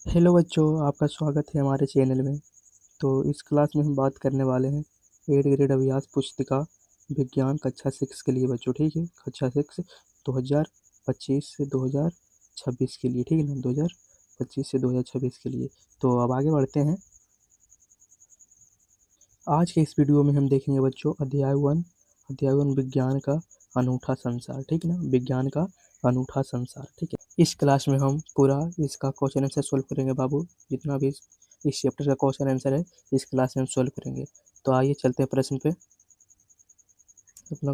Hello बच्चों, आपका स्वागत है हमारे चैनल में। तो इस क्लास में हम बात करने वाले हैं 8th ग्रेड अभ्यास पुस्तिका विज्ञान कक्षा 6 के लिए बच्चों। ठीक है, कक्षा 6 2025 से 2026 के लिए। ठीक है ना, 2025 से 2026 के लिए। तो अब आगे बढ़ते हैं। आज के इस वीडियो में हम देखेंगे बच्चों अध्याय 1 विज्ञान का अनूठा संसार। ठीक है ना, विज्ञान का अनूठा संसार। ठीक है, इस क्लास में हम पूरा इसका क्वेश्चन आंसर सोल्व करेंगे बाबू। जितना भी इस चैप्टर का क्वेश्चन आंसर है इस क्लास में हम सोल्व करेंगे। तो आइए चलते हैं प्रश्न पे अपना।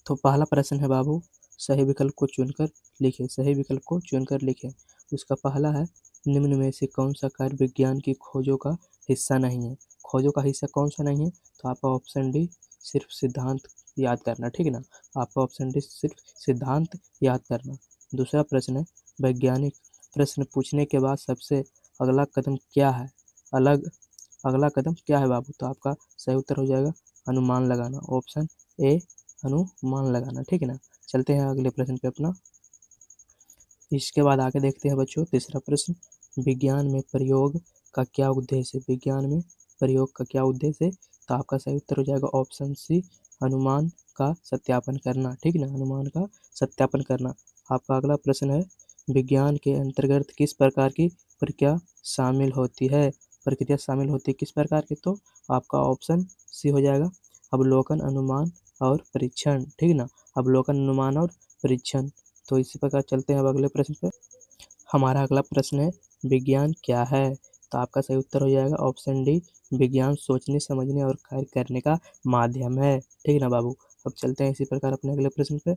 तो पहला प्रश्न है बाबू, सही विकल्प को चुनकर लिखें। सही विकल्प को चुनकर लिखें। उसका पहला है, निम्न में से कौन सा कार्य विज्ञान की खोजों का हिस्सा नहीं है। खोजों का हिस्सा कौन सा नहीं है, तो आपका ऑप्शन डी सिर्फ सिद्धांत याद करना। ठीक है ना, आपका ऑप्शन डी सिर्फ सिद्धांत याद करना। दूसरा प्रश्न है, वैज्ञानिक प्रश्न पूछने के बाद सबसे अगला कदम क्या है। अलग अगला कदम क्या है बाबू, तो आपका सही उत्तर हो जाएगा अनुमान लगाना। ऑप्शन ए अनुमान लगाना। ठीक है ना, चलते हैं अगले प्रश्न पे अपना। इसके बाद आगे देखते हैं बच्चों तीसरा प्रश्न, विज्ञान में प्रयोग का क्या उद्देश्य है। विज्ञान में प्रयोग का क्या उद्देश्य है, तो आपका सही उत्तर हो जाएगा ऑप्शन सी अनुमान का सत्यापन करना। ठीक है ना, अनुमान का सत्यापन करना। आपका अगला प्रश्न है, विज्ञान के अंतर्गत किस प्रकार की प्रक्रिया शामिल होती है। प्रक्रिया शामिल होती है किस प्रकार की, तो आपका ऑप्शन सी हो जाएगा अवलोकन, अनुमान और परीक्षण। ठीक है ना, अवलोकन, अनुमान और परीक्षण। तो इसी प्रकार चलते हैं अब अगले प्रश्न पे। हमारा अगला प्रश्न है, विज्ञान क्या है, तो आपका सही उत्तर हो जाएगा ऑप्शन डी विज्ञान सोचने समझने और कार्य करने का माध्यम है। ठीक है ना बाबू, अब चलते हैं इसी प्रकार अपने अगले प्रश्न पे।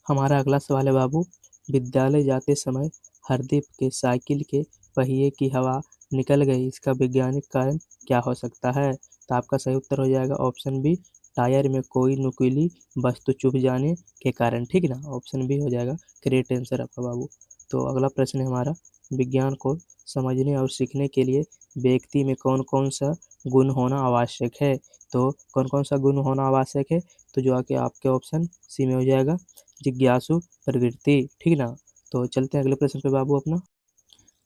हमारा अगला सवाल है बाबू, विद्यालय जाते समय हरदीप के साइकिल के पहिए की हवा निकल गई, इसका वैज्ञानिक कारण क्या हो सकता है। तो आपका सही उत्तर हो जाएगा ऑप्शन बी टायर में कोई नुकीली वस्तु चुभ जाने के कारण। ठीक है ना, ऑप्शन बी हो जाएगा करेक्ट आंसर आपका बाबू। तो अगला प्रश्न है हमारा, विज्ञान को समझने और सीखने के लिए व्यक्ति में कौन कौन सा गुण होना आवश्यक है। तो कौन कौन सा गुण होना आवश्यक है, तो जो आके आपके ऑप्शन सी में हो जाएगा जिज्ञासु प्रवृत्ति। ठीक ना, तो चलते हैं अगले प्रश्न पे बाबू अपना।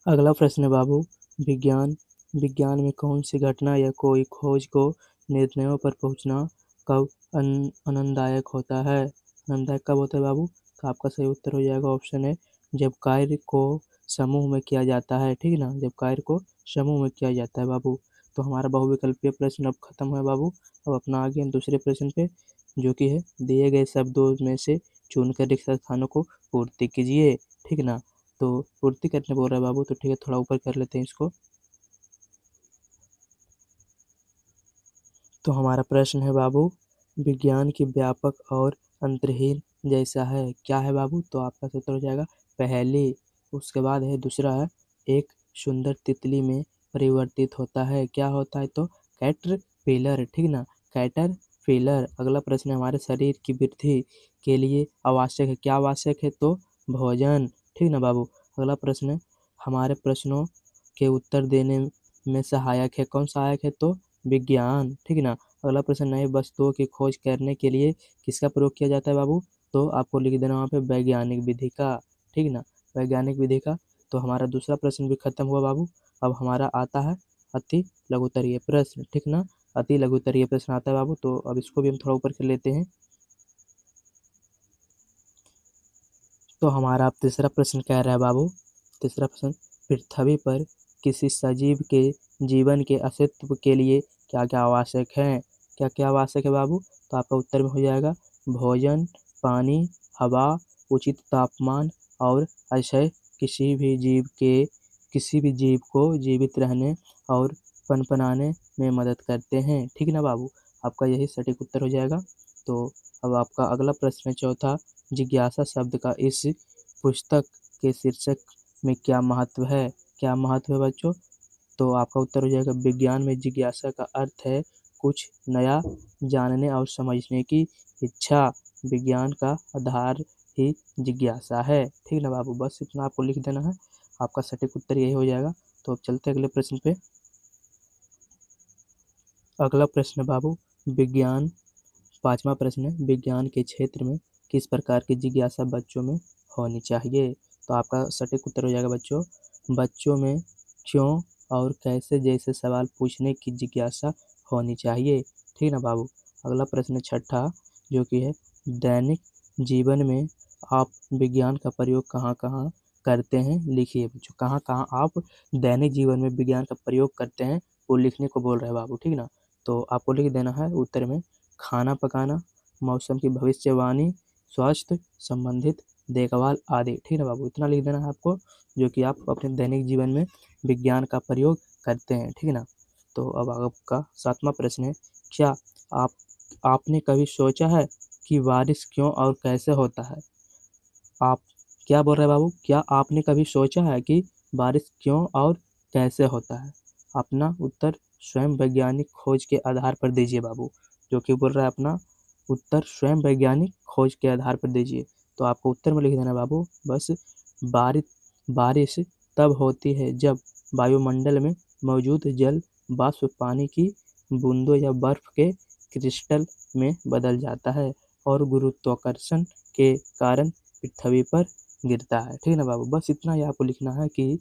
अगला प्रश्न है बाबू, विज्ञान विज्ञान में कौन सी घटना या कोई खोज को निर्णयों पर पहुंचना कब आनंददायक होता है। आनंददायक कब होता है बाबू, तो आपका सही उत्तर हो जाएगा ऑप्शन है जब कार्य को समूह में किया जाता है। ठीक है ना, जब कार्य को समूह में किया जाता है बाबू। तो हमारा बहुविकल्पीय प्रश्न अब खत्म है बाबू। अब अपना आगे हम दूसरे प्रश्न पे, जो कि है दिए गए शब्दों में से चुनकर रिक्त स्थानों को पूर्ति कीजिए। ठीक ना, तो पूर्ति करने बोल रहा है बाबू, तो ठीक है थोड़ा ऊपर कर लेते हैं इसको। तो हमारा प्रश्न है बाबू, विज्ञान की व्यापक और अंतर्हीन जैसा है, क्या है बाबू, तो आपका उत्तर हो जाएगा पहली। उसके बाद है दूसरा है, एक सुंदर तितली में परिवर्तित होता है, क्या होता है, तो कैटरपिलर। ठीक ना, कैटरपिलर। अगला प्रश्न है, हमारे शरीर की वृद्धि के लिए आवश्यक है, क्या आवश्यक है, तो भोजन। ठीक ना बाबू। अगला प्रश्न है, हमारे प्रश्नों के उत्तर देने में सहायक है, कौन सहायक है, तो विज्ञान। ठीक है ना। अगला प्रश्न, नए वस्तुओं की खोज करने के लिए किसका प्रयोग किया जाता है बाबू, तो आपको लिख देना वहाँ पे वैज्ञानिक विधि का। ठीक है ना, वैज्ञानिक विधि का। तो हमारा दूसरा प्रश्न भी खत्म हुआ बाबू। अब हमारा आता है अति लघुत्तरीय प्रश्न। ठीक ना, अति लघुत्तरीय प्रश्न आता है बाबू, तो अब इसको भी हम थोड़ा ऊपर कर लेते हैं। तो हमारा अब तीसरा प्रश्न कह रहा है बाबू, तीसरा प्रश्न, पृथ्वी पर किसी सजीव के जीवन के अस्तित्व के लिए क्या क्या आवश्यक है, क्या क्या आवश्यक है बाबू, तो आपका उत्तर में हो जाएगा भोजन, पानी, हवा, उचित तापमान और आश्रय किसी भी जीव को जीवित रहने और पनपनाने में मदद करते हैं। ठीक ना बाबू, आपका यही सटीक उत्तर हो जाएगा। तो अब आपका अगला प्रश्न है चौथा, जिज्ञासा शब्द का इस पुस्तक के शीर्षक में क्या महत्व है, क्या महत्व है बच्चों, तो आपका उत्तर हो जाएगा विज्ञान में जिज्ञासा का अर्थ है कुछ नया जानने और समझने की इच्छा। विज्ञान का आधार ही जिज्ञासा है। ठीक ना बाबू, बस इतना आपको लिख देना है, आपका सटीक उत्तर यही हो जाएगा। तो अब चलते हैं अगले प्रश्न पे। अगला प्रश्न बाबू, विज्ञान पांचवा प्रश्न है, विज्ञान के क्षेत्र में किस प्रकार की जिज्ञासा बच्चों में होनी चाहिए। तो आपका सटीक उत्तर हो जाएगा बच्चों, बच्चों में क्यों और कैसे जैसे सवाल पूछने की जिज्ञासा होनी चाहिए। ठीक ना बाबू। अगला प्रश्न छठा जो कि है, दैनिक जीवन में आप विज्ञान का प्रयोग कहाँ कहाँ करते हैं, लिखिए बच्चों। कहाँ कहाँ आप दैनिक जीवन में विज्ञान का प्रयोग करते हैं वो लिखने को बोल रहे हैं बाबू। ठीक ना। तो आपको लिख देना है उत्तर में, खाना पकाना, मौसम की भविष्यवाणी, स्वास्थ्य संबंधित देखभाल आदि। ठीक है बाबू, इतना लिख देना है आपको जो कि आप अपने दैनिक जीवन में विज्ञान का प्रयोग करते हैं। ठीक है ना। तो अब आपका सातवां प्रश्न है, क्या आपने कभी सोचा है कि बारिश क्यों और कैसे होता है। आप क्या बोल रहे हैं बाबू, क्या आपने कभी सोचा है कि बारिश क्यों और कैसे होता है। अपना उत्तर स्वयं वैज्ञानिक खोज के आधार पर दीजिए बाबू। जो कि बोल रहा है अपना उत्तर स्वयं वैज्ञानिक खोज के आधार पर दीजिए। तो आपको उत्तर में लिख देना बाबू बस, बारिश तब होती है जब वायुमंडल में मौजूद जल वाष्प पानी की बूंदों या बर्फ के क्रिस्टल में बदल जाता है और गुरुत्वाकर्षण के कारण पृथ्वी पर गिरता है। ठीक है ना बाबू, बस इतना ही आपको लिखना है कि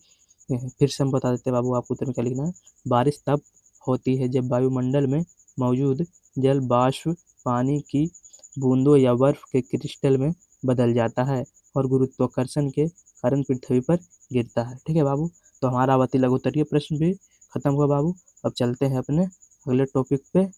फिर से हम बता देते हैं बाबू आपको उत्तर में क्या लिखना है। बारिश तब होती है जब वायुमंडल में मौजूद जल वाष्प पानी की बूंदों या बर्फ के क्रिस्टल में बदल जाता है और गुरुत्वाकर्षण के कारण पृथ्वी पर गिरता है। ठीक है बाबू। तो हमारा अवधि लघु उत्तरीय प्रश्न भी खत्म हुआ बाबू। अब चलते हैं अपने अगले टॉपिक पे,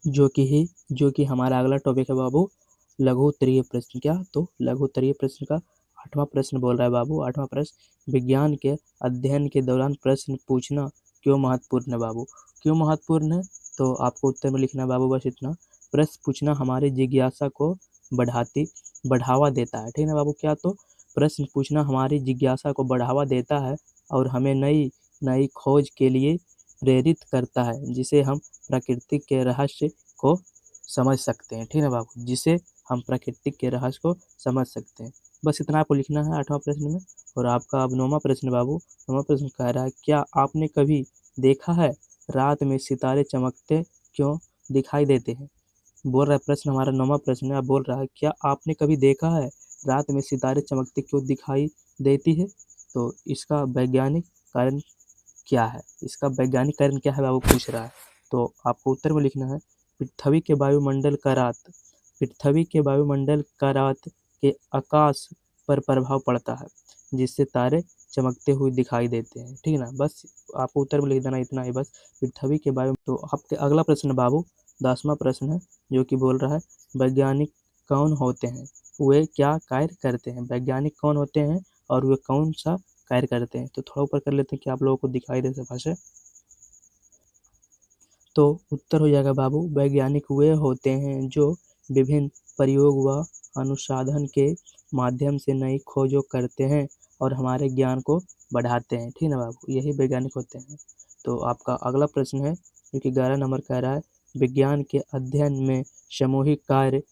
जो कि हमारा अगला टॉपिक है बाबू लघु उत्तरीय प्रश्न। क्या, तो लघु उत्तरीय प्रश्न का आठवां प्रश्न बोल रहा है बाबू। आठवां प्रश्न, विज्ञान के अध्ययन के दौरान प्रश्न पूछना क्यों महत्वपूर्ण है बाबू। क्यों महत्वपूर्ण है, तो आपको उत्तर में लिखना है बाबू बस इतना, प्रश्न पूछना हमारी जिज्ञासा को बढ़ावा देता है। ठीक है ना बाबू। क्या, तो प्रश्न पूछना हमारी जिज्ञासा को बढ़ावा देता है और हमें नई नई खोज के लिए प्रेरित करता है, जिसे हम प्रकृति के रहस्य को समझ सकते हैं। ठीक है बाबू, जिसे हम प्राकृतिक के रहस्य को समझ सकते हैं। बस इतना आपको लिखना है आठवां प्रश्न में। और आपका अब नौवां प्रश्न बाबू, नौवां प्रश्न कह रहा है, क्या आपने कभी देखा है रात में सितारे चमकते क्यों दिखाई देते हैं। बोल रहा है प्रश्न, हमारा नौवां प्रश्न है, बोल रहा है क्या आपने कभी देखा है रात में सितारे चमकते क्यों दिखाई देती है। तो इसका वैज्ञानिक कारण क्या है, इसका वैज्ञानिक कारण क्या है बाबू पूछ रहा है। तो आपको उत्तर में लिखना है, पृथ्वी के वायुमंडल का रात के आकाश पर प्रभाव पड़ता है, जिससे तारे चमकते हुए दिखाई देते हैं। ठीक है ना। बस आपको उत्तर में लिख देना इतना ही बस, पृथ्वी के वायु। तो आपके अगला प्रश्न बाबू 10वां प्रश्न है, जो कि बोल रहा है, वैज्ञानिक कौन होते हैं, वे क्या कार्य करते हैं। वैज्ञानिक कौन होते हैं और वे कौन सा कार्य करते हैं। तो थोड़ा ऊपर कर लेते हैं कि आप लोगों को दिखाई दे सके से। तो उत्तर हो जाएगा बाबू, वैज्ञानिक वे होते हैं जो विभिन्न प्रयोग व अनुसंधान के माध्यम से नई खोजों करते हैं और हमारे ज्ञान को बढ़ाते हैं। ठीक है ना बाबू, यही वैज्ञानिक होते हैं। तो आपका अगला प्रश्न है जो कि 11 नंबर कह रहा है, विज्ञान के अध्ययन में सामूहिक कार्य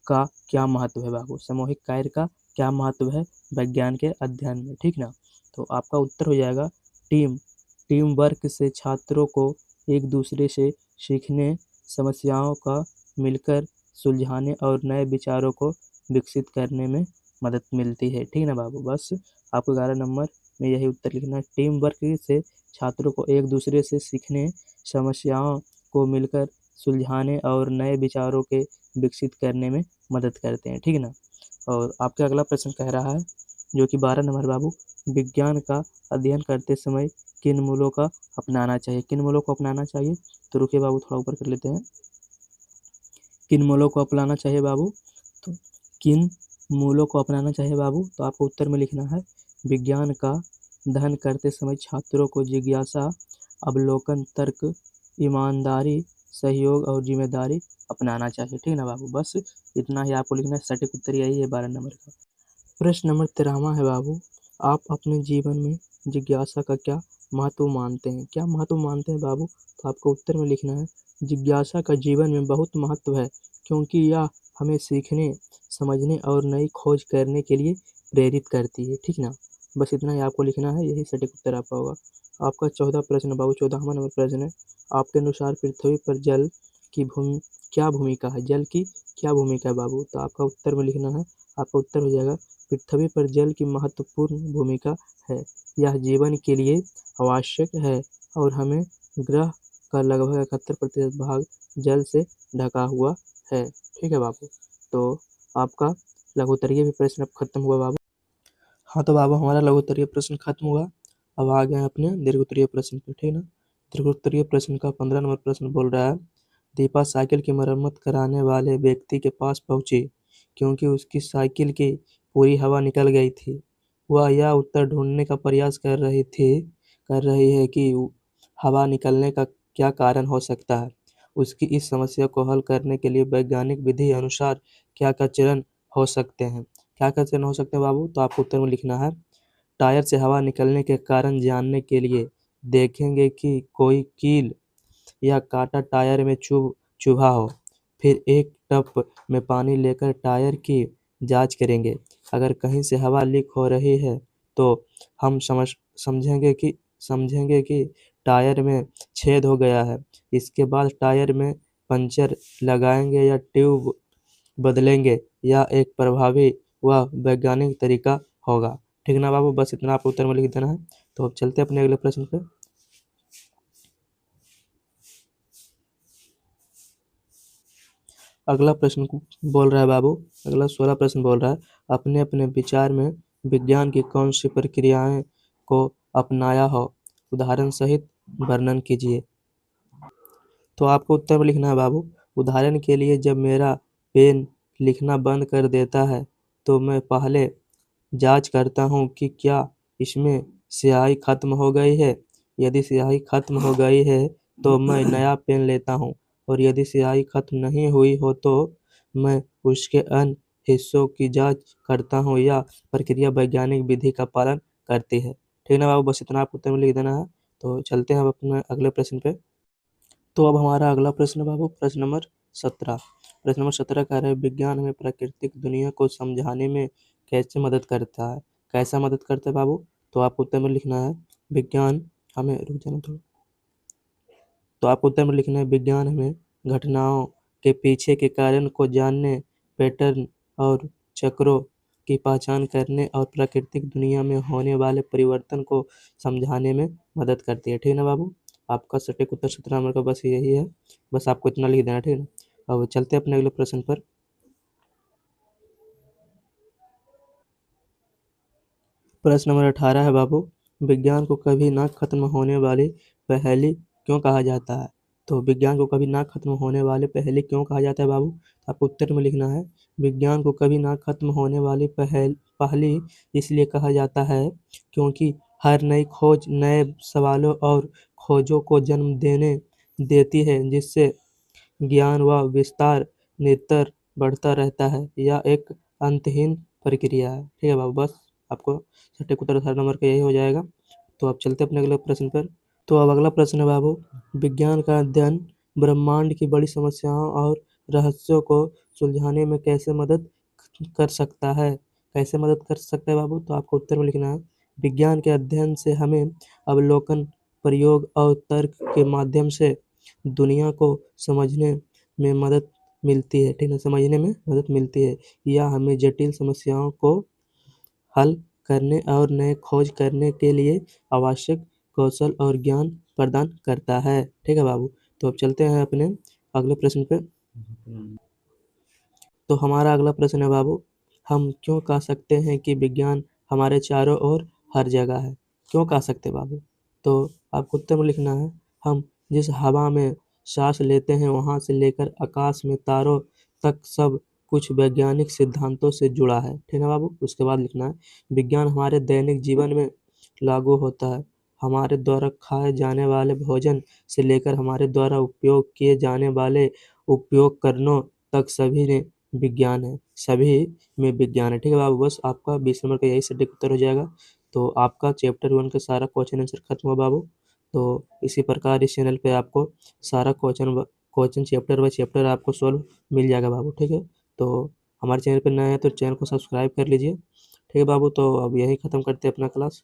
का क्या महत्व है बाबू। सामूहिक कार्य का क्या महत्व है विज्ञान के अध्ययन में। ठीक ना। तो आपका उत्तर हो जाएगा, टीम वर्क से छात्रों को एक दूसरे से सीखने, समस्याओं का मिलकर सुलझाने और नए विचारों को विकसित करने में मदद मिलती है। ठीक है ना बाबू। बस आपको 11 नंबर में यही उत्तर लिखना है, टीम वर्क से छात्रों को एक दूसरे से सीखने, समस्याओं को मिलकर सुलझाने और नए विचारों के विकसित करने में मदद करते हैं। ठीक है ना। और आपके अगला प्रश्न कह रहा है जो कि 12 नंबर बाबू, विज्ञान का अध्ययन करते समय किन मूलों का अपनाना चाहिए। किन मूलों को अपनाना चाहिए, तो रुकिए बाबू थोड़ा ऊपर कर लेते हैं। किन मूलों को अपनाना चाहिए बाबू, तो किन मूलों को अपनाना चाहिए बाबू, तो आपको उत्तर में लिखना है, विज्ञान का अध्ययन करते समय छात्रों को जिज्ञासा, अवलोकन, तर्क, ईमानदारी, सहयोग और जिम्मेदारी अपनाना चाहिए। ठीक है ना बाबू। बस इतना ही आपको लिखना है, सटीक उत्तर यही है 12 नंबर का। प्रश्न नंबर 13वां है बाबू, आप अपने जीवन में जिज्ञासा का क्या महत्व मानते हैं। क्या महत्व मानते हैं बाबू, तो आपको उत्तर में लिखना है, जिज्ञासा का जीवन में बहुत महत्व है, क्योंकि यह हमें सीखने, समझने और नई खोज करने के लिए प्रेरित करती है। ठीक ना। बस इतना ही आपको लिखना है, यही सटीक उत्तर आपका होगा। आपका 14 प्रश्न बाबू, 14वां नंबर प्रश्न है, आपके अनुसार पृथ्वी पर जल की क्या भूमिका है, जल की क्या भूमिका है बाबू? तो आपका उत्तर में लिखना है, आपका उत्तर हो जाएगा पृथ्वी पर जल की महत्वपूर्ण भूमिका है। यह जीवन के लिए आवश्यक है और हमें ग्रह का लगभग 71% भाग जल से ढका हुआ है। ठीक है बाबू, तो आपका लघुत्तरीय भी प्रश्न अब खत्म हुआ बाबू। हाँ तो बाबू हमारा लघुत्तरीय प्रश्न खत्म हुआ। अब आ गए अपने दीर्घोत्तरीय प्रश्न पे, ठीक है ना। दीर्घोत्तरीय प्रश्न का 15 नंबर प्रश्न बोल रहा है, दीपा साइकिल की मरम्मत कराने वाले व्यक्ति के पास पहुंची क्योंकि उसकी साइकिल की पूरी हवा निकल गई थी। वह यह उत्तर ढूंढने का प्रयास कर रही है कि हवा निकलने का क्या कारण हो सकता है। उसकी इस समस्या को हल करने के लिए वैज्ञानिक विधि अनुसार क्या क्या चरण हो सकते हैं। क्या क्या चरण हो सकते हैं बाबू? तो आपको उत्तर में लिखना है, टायर से हवा निकलने के कारण जानने के लिए देखेंगे कि कोई कील या कांटा टायर में चुभा हो। फिर एक टब में पानी लेकर टायर की जांच करेंगे। अगर कहीं से हवा लीक हो रही है तो हम समझेंगे कि टायर में छेद हो गया है। इसके बाद टायर में पंचर लगाएंगे या ट्यूब बदलेंगे। यह एक प्रभावी व वैज्ञानिक तरीका होगा। ठीक ना बाबू, बस इतना आपको उत्तर में लिख देना है। तो अब चलते हैं अपने अगले प्रश्न पे। अगला प्रश्न बोल रहा है बाबू, अगला 16 प्रश्न बोल रहा है, अपने अपने विचार में विज्ञान की कौन सी प्रक्रियाएं को अपनाया हो, उदाहरण सहित वर्णन कीजिए। तो आपको उत्तर में लिखना है बाबू, उदाहरण के लिए जब मेरा पेन लिखना बंद कर देता है तो मैं पहले जांच करता हूँ कि क्या इसमें स्याही खत्म हो गई है। यदि स्याही खत्म हो गई है तो मैं नया पेन लेता हूँ, और यदि स्याही खत्म नहीं हुई हो तो मैं उसके अन्य हिस्सों की जांच करता हूँ। यह प्रक्रिया वैज्ञानिक विधि का पालन करती है। ठीक ना बाबू, बस इतना आपको उत्तर में लिख देना है। तो चलते हैं अब अपने अगले प्रश्न पे। तो अब हमारा अगला प्रश्न बाबू, प्रश्न नंबर 17। प्रश्न नंबर 17 कह रहे हैं, विज्ञान हमें प्राकृतिक दुनिया को समझाने में कैसे मदद करता है। कैसा मदद करता है बाबू? तो आपको उत्तर में लिखना है, विज्ञान हमें, रुक जाना थोड़ा, तो आपको उत्तर में लिखना है, विज्ञान हमें घटनाओं के पीछे के कारण को जानने, पैटर्न और चक्रों की पहचान करने और प्राकृतिक दुनिया में होने वाले परिवर्तन को समझाने में मदद करती है। ठीक है ना बाबू, आपका सटीक उत्तर 17 नंबर का बस यही है। बस आपको इतना लिख देना, ठीक है ना। अब चलते हैं अपने अगले प्रश्न पर। प्रश्न नंबर 18 है बाबू, विज्ञान को कभी ना खत्म होने वाली पहेली क्यों कहा जाता है। तो विज्ञान को कभी ना खत्म होने वाली पहेली क्यों कहा जाता है बाबू? आपको उत्तर में लिखना है, विज्ञान को कभी ना खत्म होने वाली पहेली इसलिए कहा जाता है क्योंकि हर नई खोज नए सवालों और खोजों को जन्म देने देती है, जिससे ज्ञान व विस्तार निरंतर बढ़ता रहता है। यह एक अंतहीन प्रक्रिया है। ठीक है बाबू, बस आपको सटीक उत्तर 18 नंबर का यही हो जाएगा। तो अब चलते हैं अपने अगले प्रश्न पर। तो अब अगला प्रश्न है बाबू, विज्ञान का अध्ययन ब्रह्मांड की बड़ी समस्याओं और रहस्यों को सुलझाने में कैसे मदद कर सकता है। कैसे मदद कर सकता है बाबू? तो आपको उत्तर में लिखना है, विज्ञान के अध्ययन से हमें अवलोकन, प्रयोग और तर्क के माध्यम से दुनिया को समझने में मदद मिलती है। ठीक है, समझने में मदद मिलती है। यह हमें जटिल समस्याओं को हल करने और नए खोज करने के लिए आवश्यक कौशल और ज्ञान प्रदान करता है। ठीक है बाबू, तो अब चलते हैं अपने अगले प्रश्न पे। तो हमारा अगला प्रश्न है बाबू, हम क्यों कह सकते हैं कि विज्ञान हमारे चारों ओर हर जगह है। क्यों कह सकते हैं बाबू? तो आपको उत्तर में लिखना है, हम जिस हवा में सांस लेते हैं वहाँ से लेकर आकाश में तारों तक सब कुछ वैज्ञानिक सिद्धांतों से जुड़ा है। ठीक है बाबू, उसके बाद लिखना है, विज्ञान हमारे दैनिक जीवन में लागू होता है। हमारे द्वारा खाए जाने वाले भोजन से लेकर हमारे द्वारा उपयोग किए जाने वाले उपकरणों तक सभी में विज्ञान है, सभी में विज्ञान है। ठीक है बाबू, बस आपका 20 नंबर का यही सटीक उत्तर हो जाएगा। तो आपका चैप्टर 1 का सारा क्वेश्चन आंसर खत्म हुआ बाबू। तो इसी प्रकार इस चैनल पे आपको सारा क्वेश्चन चैप्टर बाय चैप्टर आपको सॉल्व मिल जाएगा बाबू। ठीक है, तो हमारे चैनल पर नए हैं तो चैनल को सब्सक्राइब कर लीजिए। ठीक है बाबू, तो अब यही ख़त्म करते हैं अपना क्लास।